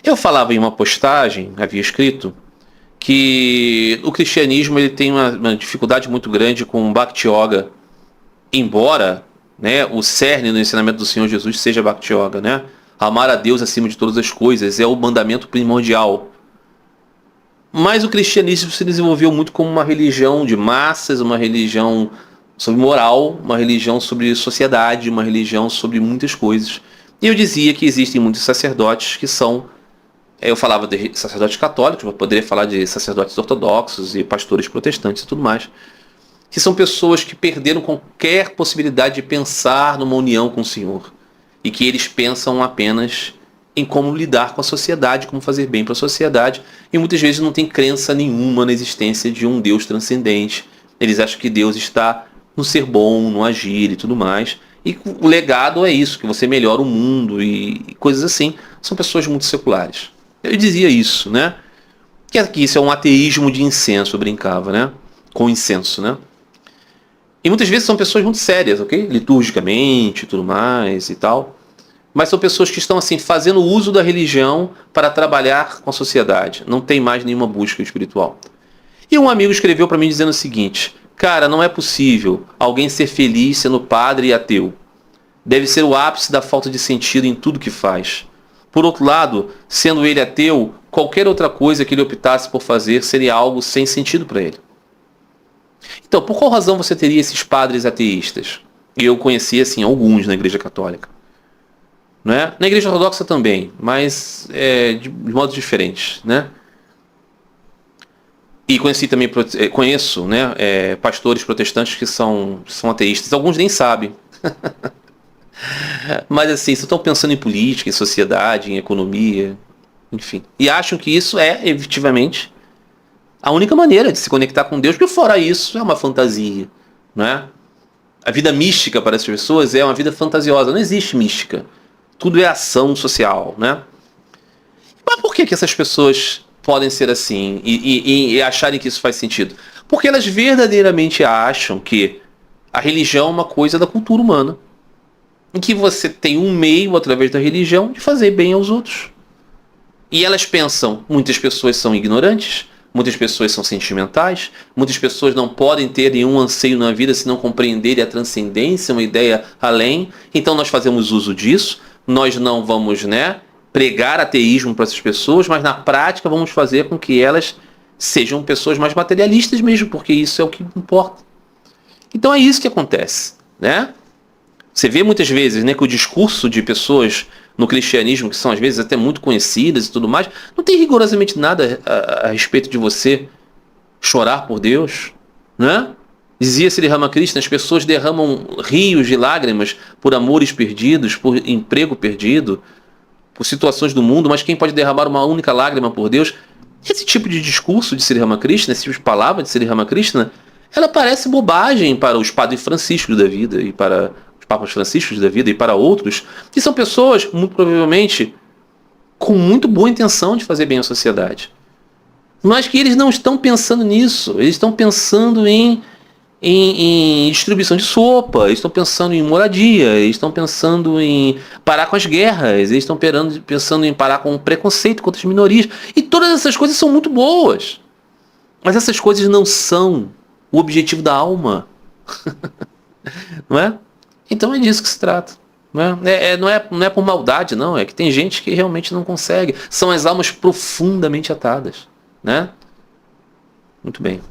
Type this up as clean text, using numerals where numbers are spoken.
Eu falava em uma postagem, havia escrito, que o cristianismo ele tem uma dificuldade muito grande com o Bhakti Yoga, embora, né, o cerne no ensinamento do Senhor Jesus seja Bhakti Yoga, né? Amar a Deus acima de todas as coisas é o mandamento primordial. Mas o cristianismo se desenvolveu muito como uma religião de massas, uma religião sobre moral, uma religião sobre sociedade, uma religião sobre muitas coisas. E eu dizia que existem muitos sacerdotes que são... Eu falava de sacerdotes católicos, mas poderia falar de sacerdotes ortodoxos e pastores protestantes e tudo mais, que são pessoas que perderam qualquer possibilidade de pensar numa união com o Senhor. E que eles pensam apenas em como lidar com a sociedade, como fazer bem para a sociedade, e muitas vezes não tem crença nenhuma na existência de um Deus transcendente. Eles acham que Deus está no ser bom, no agir e tudo mais. E o legado é isso, que você melhora o mundo e coisas assim. São pessoas muito seculares. Eu dizia isso, né? Que isso é um ateísmo de incenso, eu brincava, né? Com incenso, né? E muitas vezes são pessoas muito sérias, ok? Liturgicamente e tudo mais e tal. Mas são pessoas que estão assim fazendo uso da religião para trabalhar com a sociedade. Não tem mais nenhuma busca espiritual. E um amigo escreveu para mim dizendo o seguinte: cara, não é possível alguém ser feliz sendo padre e ateu. Deve ser o ápice da falta de sentido em tudo que faz. Por outro lado, sendo ele ateu, qualquer outra coisa que ele optasse por fazer seria algo sem sentido para ele. Então, por qual razão você teria esses padres ateístas? E eu conheci assim alguns na Igreja Católica. Não é? Na Igreja Ortodoxa também, mas de modos diferentes, né? E conheço, né, pastores protestantes que são ateístas. Alguns nem sabem. Mas assim, estão pensando em política, em sociedade, em economia, enfim. E acham que isso é, efetivamente, a única maneira de se conectar com Deus, porque fora isso é uma fantasia, não é? A vida mística para essas pessoas é uma vida fantasiosa, não existe mística. Tudo é ação social, né? Mas por que essas pessoas podem ser assim e acharem que isso faz sentido? Porque elas verdadeiramente acham que a religião é uma coisa da cultura humana, em que você tem um meio, através da religião, de fazer bem aos outros. E elas pensam, muitas pessoas são ignorantes, muitas pessoas são sentimentais, muitas pessoas não podem ter nenhum anseio na vida se não compreenderem a transcendência, uma ideia além. Então nós fazemos uso disso. Nós não vamos, né, pregar ateísmo para essas pessoas, mas na prática vamos fazer com que elas sejam pessoas mais materialistas mesmo, porque isso é o que importa. Então é isso que acontece, né? Você vê muitas vezes, né, que o discurso de pessoas no cristianismo, que são às vezes até muito conhecidas e tudo mais, não tem rigorosamente nada a respeito de você chorar por Deus, né? Dizia Sri Ramakrishna, as pessoas derramam rios de lágrimas por amores perdidos, por emprego perdido, por situações do mundo, mas quem pode derramar uma única lágrima por Deus? Esse tipo de discurso de Sri Ramakrishna, esse tipo de palavra de Sri Ramakrishna, ela parece bobagem para os padres franciscos da vida e para os papas franciscos da vida e para outros, que são pessoas, muito provavelmente, com muito boa intenção de fazer bem à sociedade. Mas que eles não estão pensando nisso, eles estão pensando em distribuição de sopa, eles estão pensando em moradia, eles estão pensando em parar com as guerras, eles estão pensando em parar com o preconceito contra as minorias. E todas essas coisas são muito boas. Mas essas coisas não são o objetivo da alma. Não é? Então é disso que se trata. Não é por maldade, não. É que tem gente que realmente não consegue. São as almas profundamente atadas. Né? Muito bem.